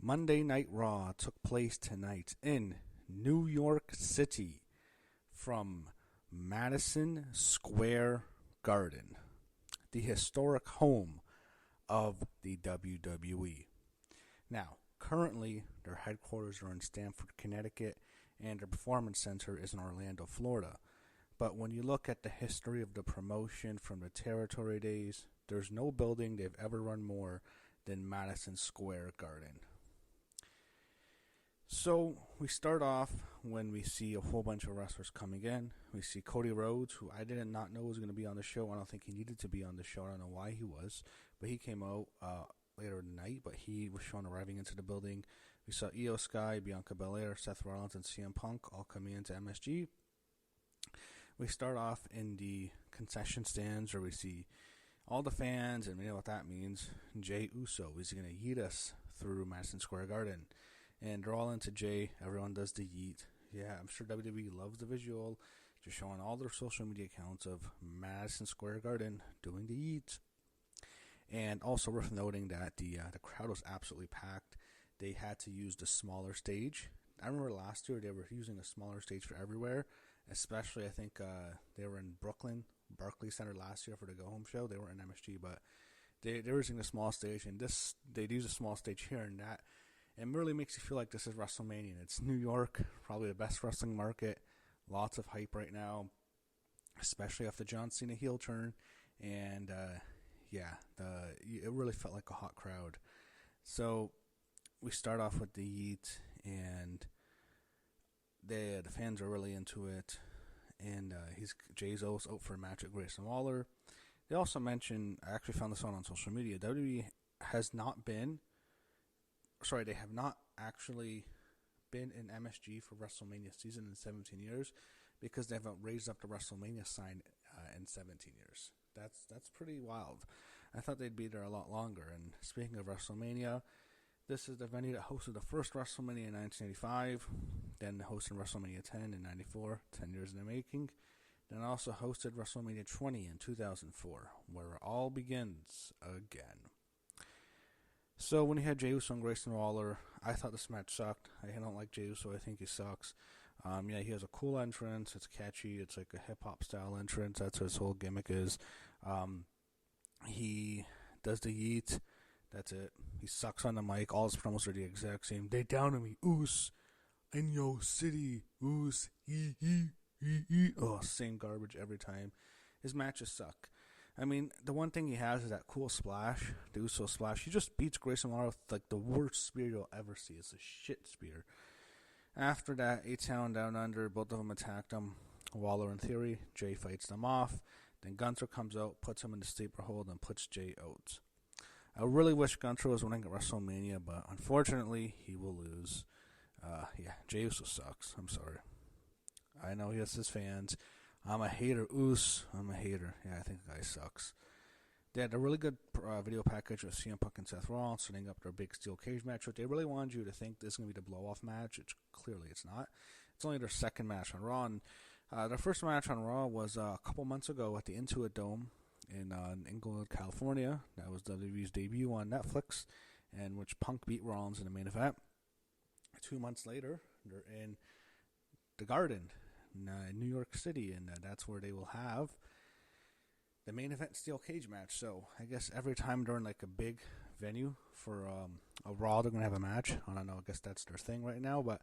Monday Night Raw took place tonight in New York City from Madison Square Garden, the historic home of the WWE. Now, currently, their headquarters are in Stamford, Connecticut, and their performance center is in Orlando, Florida. But when you look at the history of the promotion from the territory days, there's no building they've ever run more than Madison Square Garden. So we start off when we see a whole bunch of wrestlers coming in. We see Cody Rhodes, who I did not know was going to be on the show. I don't think he needed to be on the show. I don't know why he was. But he came out later in the night, but he was shown arriving into the building. We saw Io Sky, Bianca Belair, Seth Rollins, and CM Punk all coming into MSG. We start off in the concession stands where we see all the fans, and we know what that means. Jey Uso is going to yeet us through Madison Square Garden. And they're all into Jey. Everyone does the yeet. Yeah, I'm sure WWE loves the visual. Just showing all their social media accounts of Madison Square Garden doing the yeet. And also worth noting that the crowd was absolutely packed. They had to use the smaller stage. I remember last year they were using a smaller stage for everywhere. Especially, I think they were in Brooklyn, Barclays Center last year for the Go Home show. They weren't in MSG, but they were using a small stage. And they'd use a small stage here, and that it really makes you feel like this is WrestleMania. It's New York, probably the best wrestling market. Lots of hype right now, especially after John Cena heel turn. And, it really felt like a hot crowd. So we start off with the yeet, and the fans are really into it. And Jey's out for a match with Grayson Waller. They also mentioned, I actually found this on social media, WWE they have not actually been in MSG for WrestleMania season in 17 years because they haven't raised up the WrestleMania sign in 17 years. That's pretty wild. I thought they'd be there a lot longer. And speaking of WrestleMania, this is the venue that hosted the first WrestleMania in 1985, then hosted WrestleMania 10 in 94, 10 years in the making, then also hosted WrestleMania 20 in 2004, where it all begins again. So when he had Jey Uso and Grayson Waller, I thought this match sucked. I don't like Jey Uso. I think he sucks. He has a cool entrance. It's catchy. It's like a hip-hop style entrance. That's what his whole gimmick is. He does the yeet. That's it. He sucks on the mic. All his promos are the exact same. They down on me. Oos. In your city. Oos. Oh, same garbage every time. His matches suck. I mean, the one thing he has is that cool splash, the Uso splash. He just beats Grayson Waller with like the worst spear you'll ever see. It's a shit spear. After that, A-Town Down Under, both of them attacked him. Waller in theory, Jey fights them off. Then Gunther comes out, puts him in the sleeper hold, and puts Jey out. I really wish Gunther was winning at WrestleMania, but unfortunately, he will lose. Jey Uso sucks. I'm sorry. I know he has his fans. I'm a hater, I'm a hater. Yeah, I think the guy sucks. They had a really good video package with CM Punk and Seth Rollins setting up their big steel cage match, which they really wanted you to think this is going to be the blow-off match, which clearly it's not. It's only their second match on Raw. And, their first match on Raw was a couple months ago at the Intuit Dome in Inglewood, California. That was WWE's debut on Netflix, and which Punk beat Rollins in the main event. 2 months later, they're in the Garden in New York City, and that's where they will have the main event steel cage match. So I guess every time during like a big venue for a Raw, they're going to have a match. I don't know, I guess that's their thing right now, but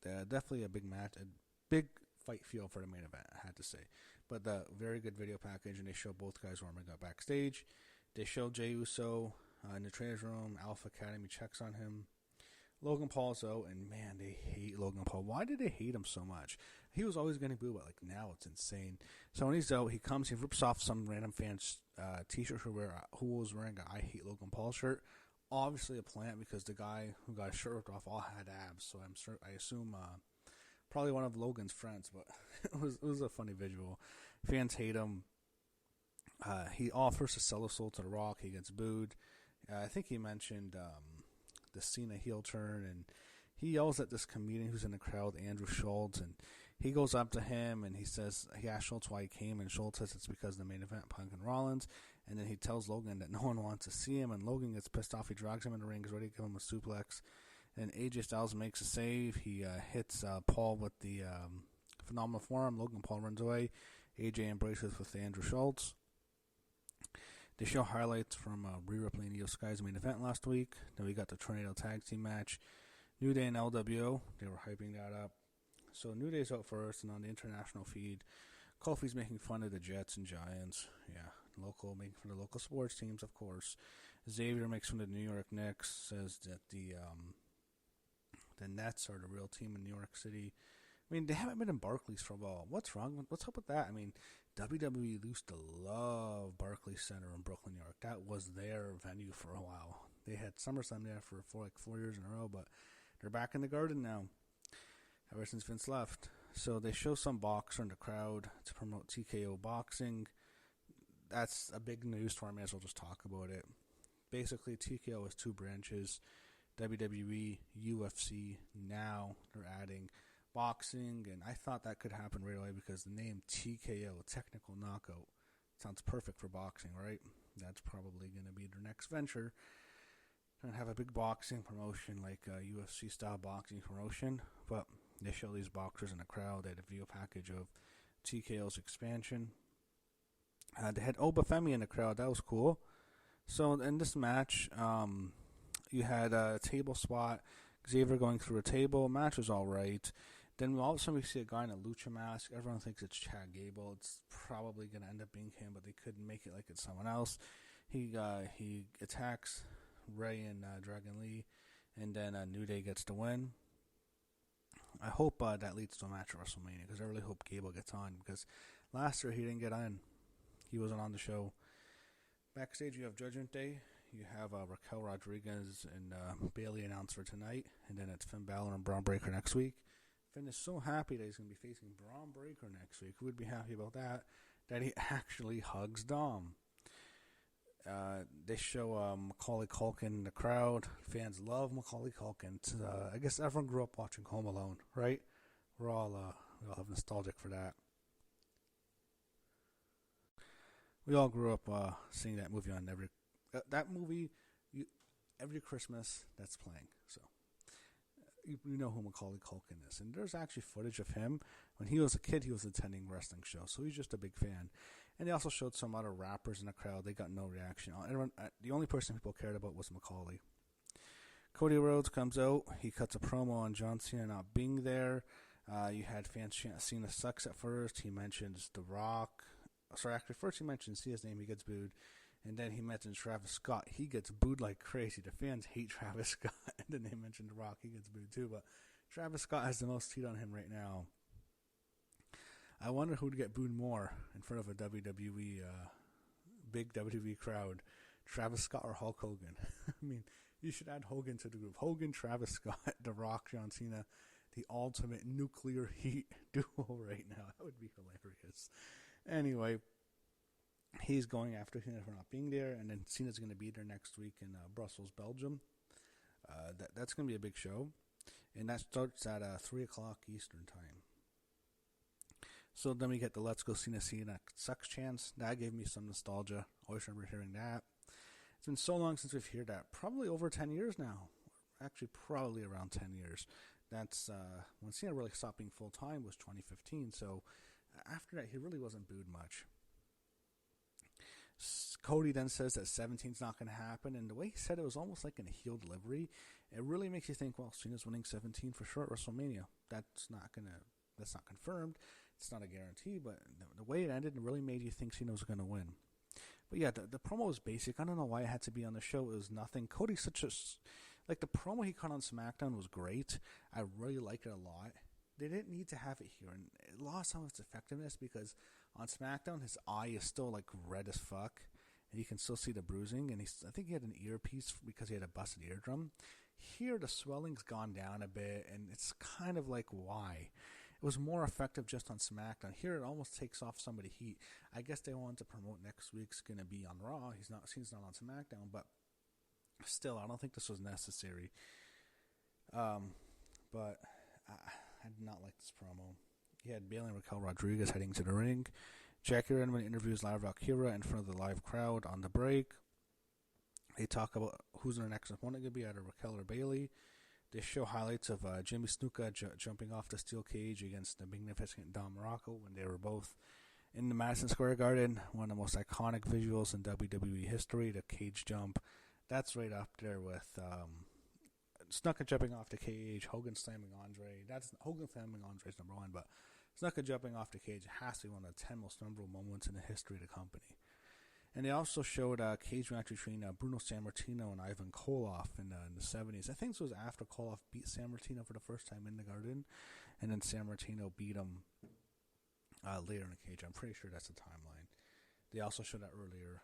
definitely a big match, a big fight feel for the main event, I had to say. But the very good video package, and they show both guys warming up backstage. They show Jey Uso in the trainer's room. Alpha Academy checks on him. Logan Paul's out, and man, they hate Logan Paul. Why did they hate him so much? He was always going to boo, but like now it's insane. So when he's out, he comes, he rips off some random fan's t-shirt who was wearing a I Hate Logan Paul shirt. Obviously a plant because the guy who got his shirt ripped off all had abs. So I assume probably one of Logan's friends, but it was a funny visual. Fans hate him. He offers to sell his soul to The Rock. He gets booed. I think he mentioned the Cena heel turn, and he yells at this comedian who's in the crowd, Andrew Schultz, and he goes up to him and he asks Schultz why he came, and Schultz says it's because of the main event, Punk and Rollins, And then he tells Logan that no one wants to see him, and Logan gets pissed off. He drags him in the ring, is ready to give him a suplex. And AJ Styles makes a save. He hits Paul with the phenomenal forearm. Logan Paul runs away. AJ embraces with Andrew Schultz. They show highlights from Rhea Ripley and Io Sky's main event last week. Then we got the Tornado Tag Team match. New Day and LWO, they were hyping that up. So New Day's out first, and on the international feed, Kofi's making fun of the Jets and Giants. Yeah, making fun of local sports teams, of course. Xavier makes fun of the New York Knicks, says that the Nets are the real team in New York City. I mean, they haven't been in Barclays for a while. What's wrong? What's up with that? I mean, WWE used to love Barclays Center in Brooklyn, New York. That was their venue for a while. They had SummerSlam there for 4 years in a row, but they're back in the Garden now, ever since Vince left. So they show some boxer in the crowd to promote TKO boxing. That's a big news story. I may as well just talk about it. Basically, TKO has two branches. WWE, UFC, now they're adding boxing, and I thought that could happen right away because the name TKO, technical knockout, sounds perfect for boxing, right? That's probably going to be their next venture. Going to have a big boxing promotion, like a UFC-style boxing promotion, but they show these boxers in the crowd. They had a video package of TKO's expansion. They had Obafemi in the crowd. That was cool. So in this match, you had a table spot, Xavier going through a table. Match was all right. Then all of a sudden we see a guy in a lucha mask. Everyone thinks it's Chad Gable. It's probably going to end up being him, but they couldn't make it like it's someone else. He attacks Ray and Dragon Lee, and then New Day gets the win. I hope that leads to a match at WrestleMania, because I really hope Gable gets on, because last year he didn't get on. He wasn't on the show. Backstage you have Judgment Day. You have Raquel Rodriguez and Bayley announced for tonight, and then it's Finn Balor and Braun Breaker next week. Finn is so happy that he's going to be facing Braun Breaker next week. Who would be happy about that? That he actually hugs Dom. They show Macaulay Culkin in the crowd. Fans love Macaulay Culkin. I guess everyone grew up watching Home Alone, right? We all have nostalgic for that. We all grew up seeing that movie on every Christmas that's playing. So you know who Macaulay Culkin is. And there's actually footage of him. When he was a kid, he was attending wrestling shows. So he's just a big fan. And they also showed some other rappers in the crowd. They got no reaction. The only person people cared about was Macaulay. Cody Rhodes comes out. He cuts a promo on John Cena not being there. You had fans chant Cena sucks at first. He mentions The Rock. First he mentions Cena's name. He gets booed. And then he mentions Travis Scott. He gets booed like crazy. The fans hate Travis Scott. And then they mentioned The Rock. He gets booed too. But Travis Scott has the most heat on him right now. I wonder who would get booed more in front of a big WWE crowd. Travis Scott or Hulk Hogan? I mean, you should add Hogan to the group. Hogan, Travis Scott, The Rock, John Cena. The ultimate nuclear heat duo right now. That would be hilarious. Anyway, he's going after Cena for not being there, and then Cena's going to be there next week in Brussels, Belgium. That's going to be a big show, and that starts at 3 o'clock Eastern time. So then we get the Let's Go Cena Sucks chants. That gave me some nostalgia. Always remember hearing that. It's been so long since we've heard that. Probably over 10 years now. Actually, probably around 10 years. That's when Cena really stopped being full-time was 2015. So after that, he really wasn't booed much. Cody then says that 17's not going to happen, and the way he said it was almost like in a heel delivery. It really makes you think, well, Cena's winning 17 for sure at WrestleMania. That's not confirmed. It's not a guarantee, but the way it ended really made you think Cena was going to win. But yeah, the promo was basic. I don't know why it had to be on the show. It was nothing. Cody's the promo he cut on SmackDown was great. I really liked it a lot. They didn't need to have it here, and it lost some of its effectiveness because on SmackDown his eye is still like red as fuck, and you can still see the bruising. And I think he had an earpiece because he had a busted eardrum. Here the swelling's gone down a bit, and it's kind of like why. It was more effective just on SmackDown. Here it almost takes off some of the heat. I guess they wanted to promote next week's going to be on Raw. He's not on SmackDown, but still, I don't think this was necessary. But I did not like this promo. He had Bayley and Raquel Rodriguez heading to the ring. Jackie Redmond interviews Lara Valkyria in front of the live crowd on the break. They talk about who's their next opponent going to be, either Raquel or Bayley. They show highlights of Jimmy Snuka jumping off the steel cage against the magnificent Don Morocco when they were both in the Madison Square Garden. One of the most iconic visuals in WWE history, the cage jump. That's right up there with Snuka jumping off the cage, Hogan slamming Andre. Hogan slamming Andre is number one, but Snuka jumping off the cage has to be one of the 10 most memorable moments in the history of the company. And they also showed a cage match between Bruno Sammartino and Ivan Koloff in the 70s. I think this was after Koloff beat Sammartino for the first time in the Garden, and then Sammartino beat him later in the cage. I'm pretty sure that's the timeline. They also showed that earlier,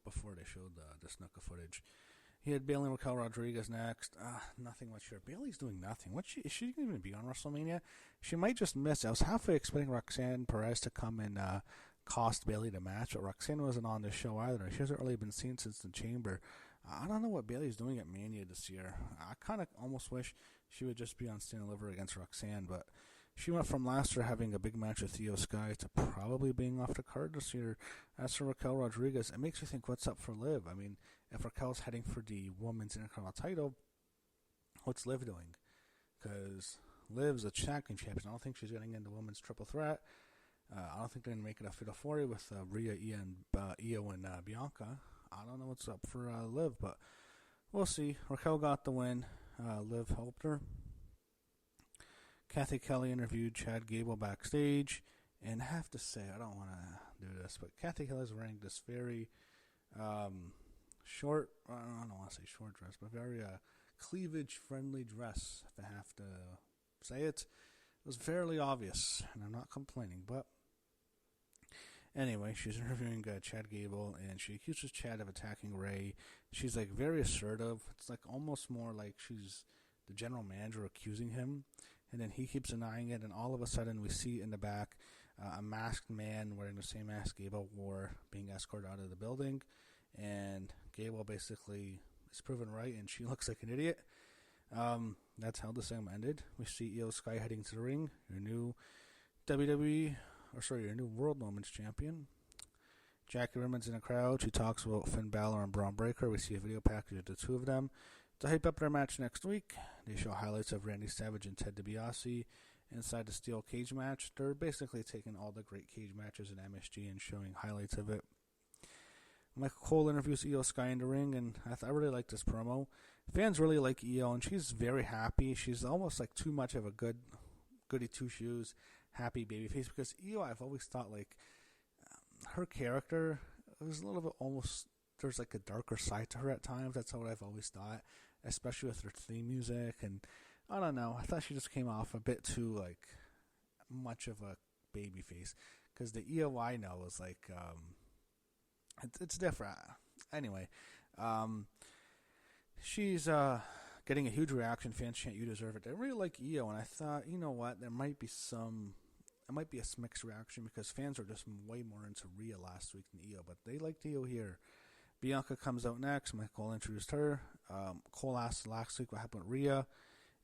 before they showed the Snuka footage. He had Bayley and Raquel Rodriguez next. Nothing much here. Bayley's doing nothing. Is she going to even be on WrestleMania? She might just miss. I was halfway expecting Roxanne Perez to come and cost Bayley the match, but Roxanne wasn't on the show either. She hasn't really been seen since the Chamber. I don't know what Bayley's doing at Mania this year. I kind of almost wish she would just be on Stand and Deliver against Roxanne, but she went from last year having a big match with Io Sky to probably being off the card this year. As for Raquel Rodriguez, it makes you think, what's up for Liv? I mean, if Raquel's heading for the Women's Intercontinental title, what's Liv doing? Because Liv's a champion. I don't think she's getting into Women's Triple Threat. I don't think they're going to make it a Fatal 4 with Rhea, Io, and Bianca. I don't know what's up for Liv, but we'll see. Raquel got the win. Liv helped her. Kathy Kelly interviewed Chad Gable backstage, and I have to say, I don't want to do this, but Kathy Kelly's wearing this very short, I don't want to say short dress, but very cleavage-friendly dress, if I have to say it. It was fairly obvious, and I'm not complaining, but anyway, she's interviewing Chad Gable, and she accuses Chad of attacking Ray. She's like very assertive. It's like almost more like she's the general manager accusing him, and then he keeps denying it, and all of a sudden we see in the back a masked man wearing the same mask Gable wore being escorted out of the building, and Gable basically is proven right, and she looks like an idiot. That's how the segment ended. We see Io Sky heading to the ring, your new your new World Women's Champion. Jackie Redmond's in the crowd. She talks about Finn Balor and Braun Breaker. We see a video package of the two of them to hype up their match next week. They show highlights of Randy Savage and Ted DiBiase inside the steel cage match. They're basically taking all the great cage matches in MSG and showing highlights of it. Michael Cole interviews Io Sky in the ring, and I really like this promo. Fans really like Io, and she's very happy. She's almost like too much of a goody two-shoes, happy babyface, because Io, I've always thought, like, her character was a little bit almost, there's like a darker side to her at times. That's what I've always thought, especially with her theme music, and I don't know, I thought she just came off a bit too, like, much of a babyface, because the Io I know is like, it's different. Anyway, she's getting a huge reaction. Fans chant, "You deserve it." They really like Io, and I thought, you know what, it might be a mixed reaction because fans are just way more into Rhea last week than Io, but they liked Io here. Bianca comes out next. Michael introduced her. Cole asked last week what happened with Rhea,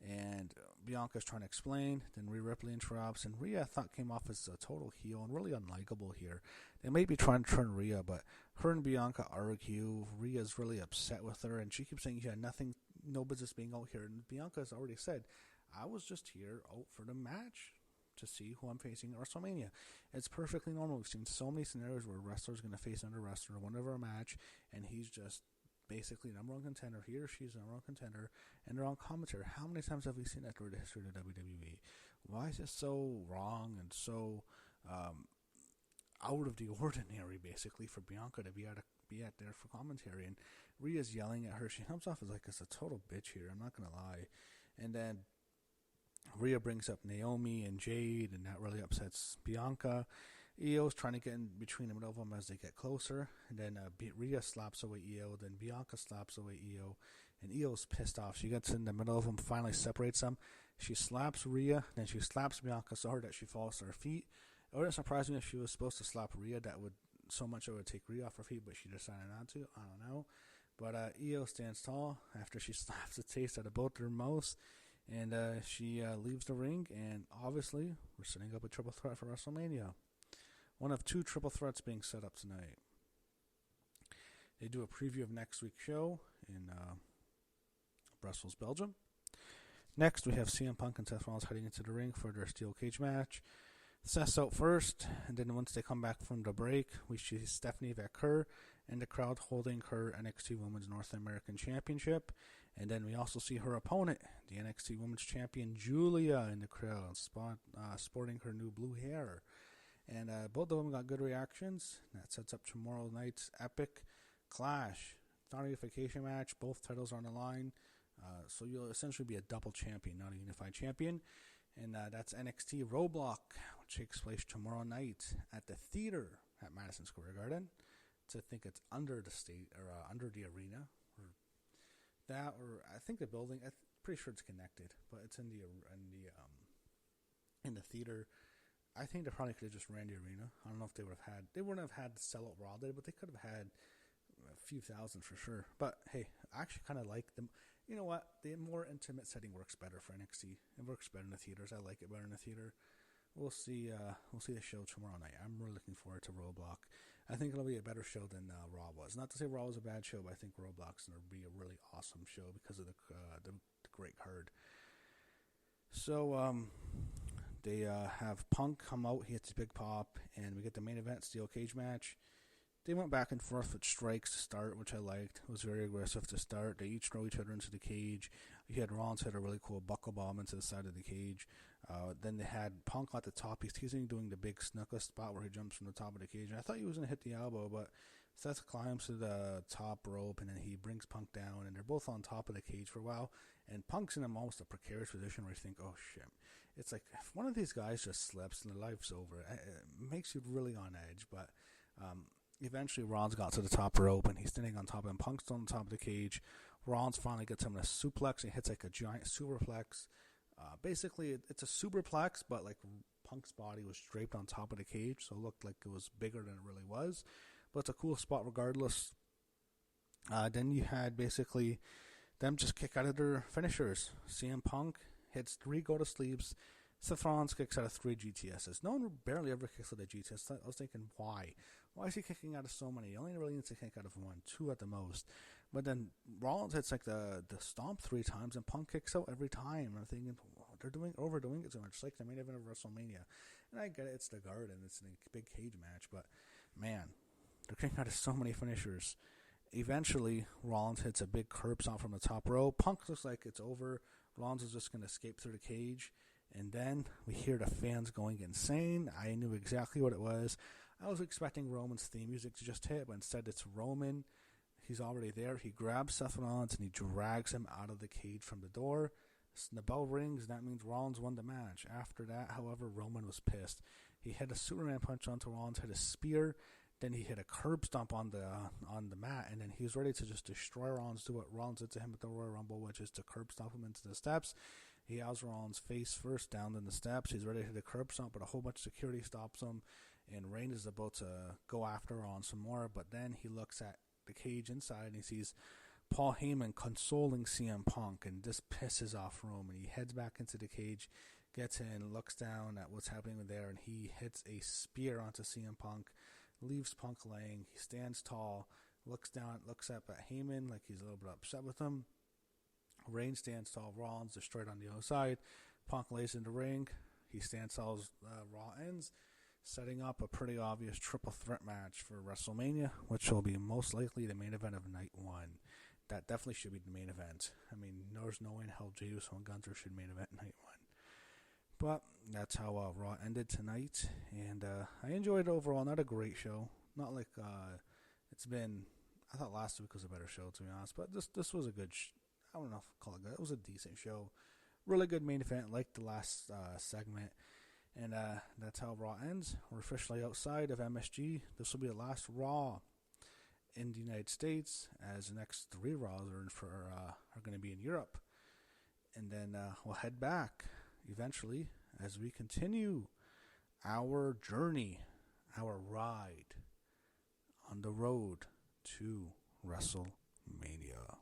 and Bianca's trying to explain. Then Rhea Ripley interrupts, and Rhea, I thought, came off as a total heel and really unlikable here. They may be trying to turn Rhea, but her and Bianca argue. Rhea's really upset with her, and she keeps saying she had no business being out here. And Bianca's already said, I was just here out for the match to see who I'm facing at WrestleMania. It's perfectly normal. We've seen so many scenarios where a wrestler's going to face another wrestler, whenever a match, and he's just basically number one contender. He or she's number one contender, and they're on commentary. How many times have we seen that through the history of the WWE? Why is it so wrong and so out of the ordinary, basically, for Bianca to be at there for commentary? And Rhea's yelling at her. She comes off as like a total bitch here, I'm not going to lie. And then Rhea brings up Naomi and Jade, and that really upsets Bianca. Io's trying to get in between the middle of them as they get closer, and then Rhea slaps away Io, then Bianca slaps away Io, and Io's pissed off. She gets in the middle of them, finally separates them. She slaps Rhea, then she slaps Bianca so hard that she falls to her feet. It wouldn't surprise me if she was supposed to slap Rhea. That would so much it would take Rhea off her feet, but she decided not to. I don't know. But Io stands tall after she slaps the taste out of both their mouths, and she leaves the ring, and obviously we're setting up a triple threat for WrestleMania. one of 2 triple threats being set up tonight. They do a preview of next week's show in Brussels, Belgium. Next, we have CM Punk and Seth Rollins heading into the ring for their steel cage match. Seth's out first, and then once they come back from the break, we see Stephanie Vaquer in the crowd holding her NXT Women's North American Championship. And then we also see her opponent, the NXT Women's Champion Julia, in the crowd, sporting her new blue hair. And both of them got good reactions. That sets up tomorrow night's epic clash. Not a unification match. Both titles are on the line. So you'll essentially be a double champion, not a unified champion. And that's NXT Roadblock, which takes place tomorrow night at the theater at Madison Square Garden. So I think it's under the state or under the arena, or that, or I think the building. I'm pretty sure it's connected, but it's in the theater. I think they probably could have just ran the arena. I don't know if they wouldn't have had the sellout Raw did, but they could have had a few thousand for sure. But hey, I actually kind of like them. You know what? The more intimate setting works better for NXT. It works better in the theaters. I like it better in the theater. We'll see. We'll see the show tomorrow night. I'm really looking forward to Roadblock. I think it'll be a better show than Raw was. Not to say Raw was a bad show, but I think Roadblock's going to be a really awesome show because of the great card. So they have Punk come out. He hits a big pop, and we get the main event steel cage match. They went back and forth with strikes to start, which I liked. It was very aggressive to start. They each throw each other into the cage. You had Rollins hit a really cool buckle bomb into the side of the cage. Then they had Punk at the top. He's teasing doing the big snooker spot where he jumps from the top of the cage. And I thought he was going to hit the elbow, but Seth climbs to the top rope, and then he brings Punk down, and they're both on top of the cage for a while. And Punk's in almost a precarious position where you think, oh, shit. It's like if one of these guys just slips and their life's over, it makes you really on edge, but... Eventually, Rollins got to the top rope, and he's standing on top, and Punk's on top of the cage. Rollins finally gets him in a suplex, and he hits like a giant superplex. Basically, it's a superplex, but like Punk's body was draped on top of the cage, so it looked like it was bigger than it really was. But it's a cool spot regardless. Then you had basically them just kick out of their finishers. CM Punk hits 3 go-to-sleeps. Seth Rollins kicks out of 3 GTSs. No one barely ever kicks out of GTS. I was thinking, why? Why is he kicking out of so many? He only really needs to kick out of 1, 2 at the most. But then Rollins hits like the stomp 3 times, and Punk kicks out every time. I'm thinking, they're overdoing it so much. It's like the main event of WrestleMania. And I get it, it's the Garden, it's a big cage match, but man, they're kicking out of so many finishers. Eventually, Rollins hits a big curb stomp from the top row. Punk looks like it's over. Rollins is just going to escape through the cage. And then we hear the fans going insane. I knew exactly what it was. I was expecting Roman's theme music to just hit, but instead it's Roman. He's already there. He grabs Seth Rollins and he drags him out of the cage from the door. The bell rings, and that means Rollins won the match. After that, however, Roman was pissed. He hit a Superman punch onto Rollins, hit a spear, then he hit a curb stomp on the mat, and then he was ready to just destroy Rollins, do what Rollins did to him at the Royal Rumble, which is to curb stomp him into the steps. He has Rollins face first down in the steps. He's ready to hit a curb stomp, but a whole bunch of security stops him, and Reigns is about to go after Rollins some more, but then he looks at the cage inside, and he sees Paul Heyman consoling CM Punk, and this pisses off Roman. He heads back into the cage, gets in, looks down at what's happening there, and he hits a spear onto CM Punk, leaves Punk laying. He stands tall, looks down, looks up at Heyman like he's a little bit upset with him. Reigns stands tall, Rollins destroyed on the other side. Punk lays in the ring. He stands tall as Raw ends, setting up a pretty obvious triple threat match for WrestleMania, which will be most likely the main event of Night 1. That definitely should be the main event. I mean, there's no way in hell Jey Uso and Gunther should main event Night 1. But that's how Raw ended tonight, and I enjoyed it overall. Not a great show. Not like it's been... I thought last week was a better show, to be honest, but this was a good... I don't know if I'll call it good. It was a decent show. Really good main event, like the last segment. And that's how Raw ends. We're officially outside of MSG. This will be the last Raw in the United States, as the next 3 Raws are going to be in Europe. And then we'll head back eventually as we continue our journey, our ride on the road to WrestleMania.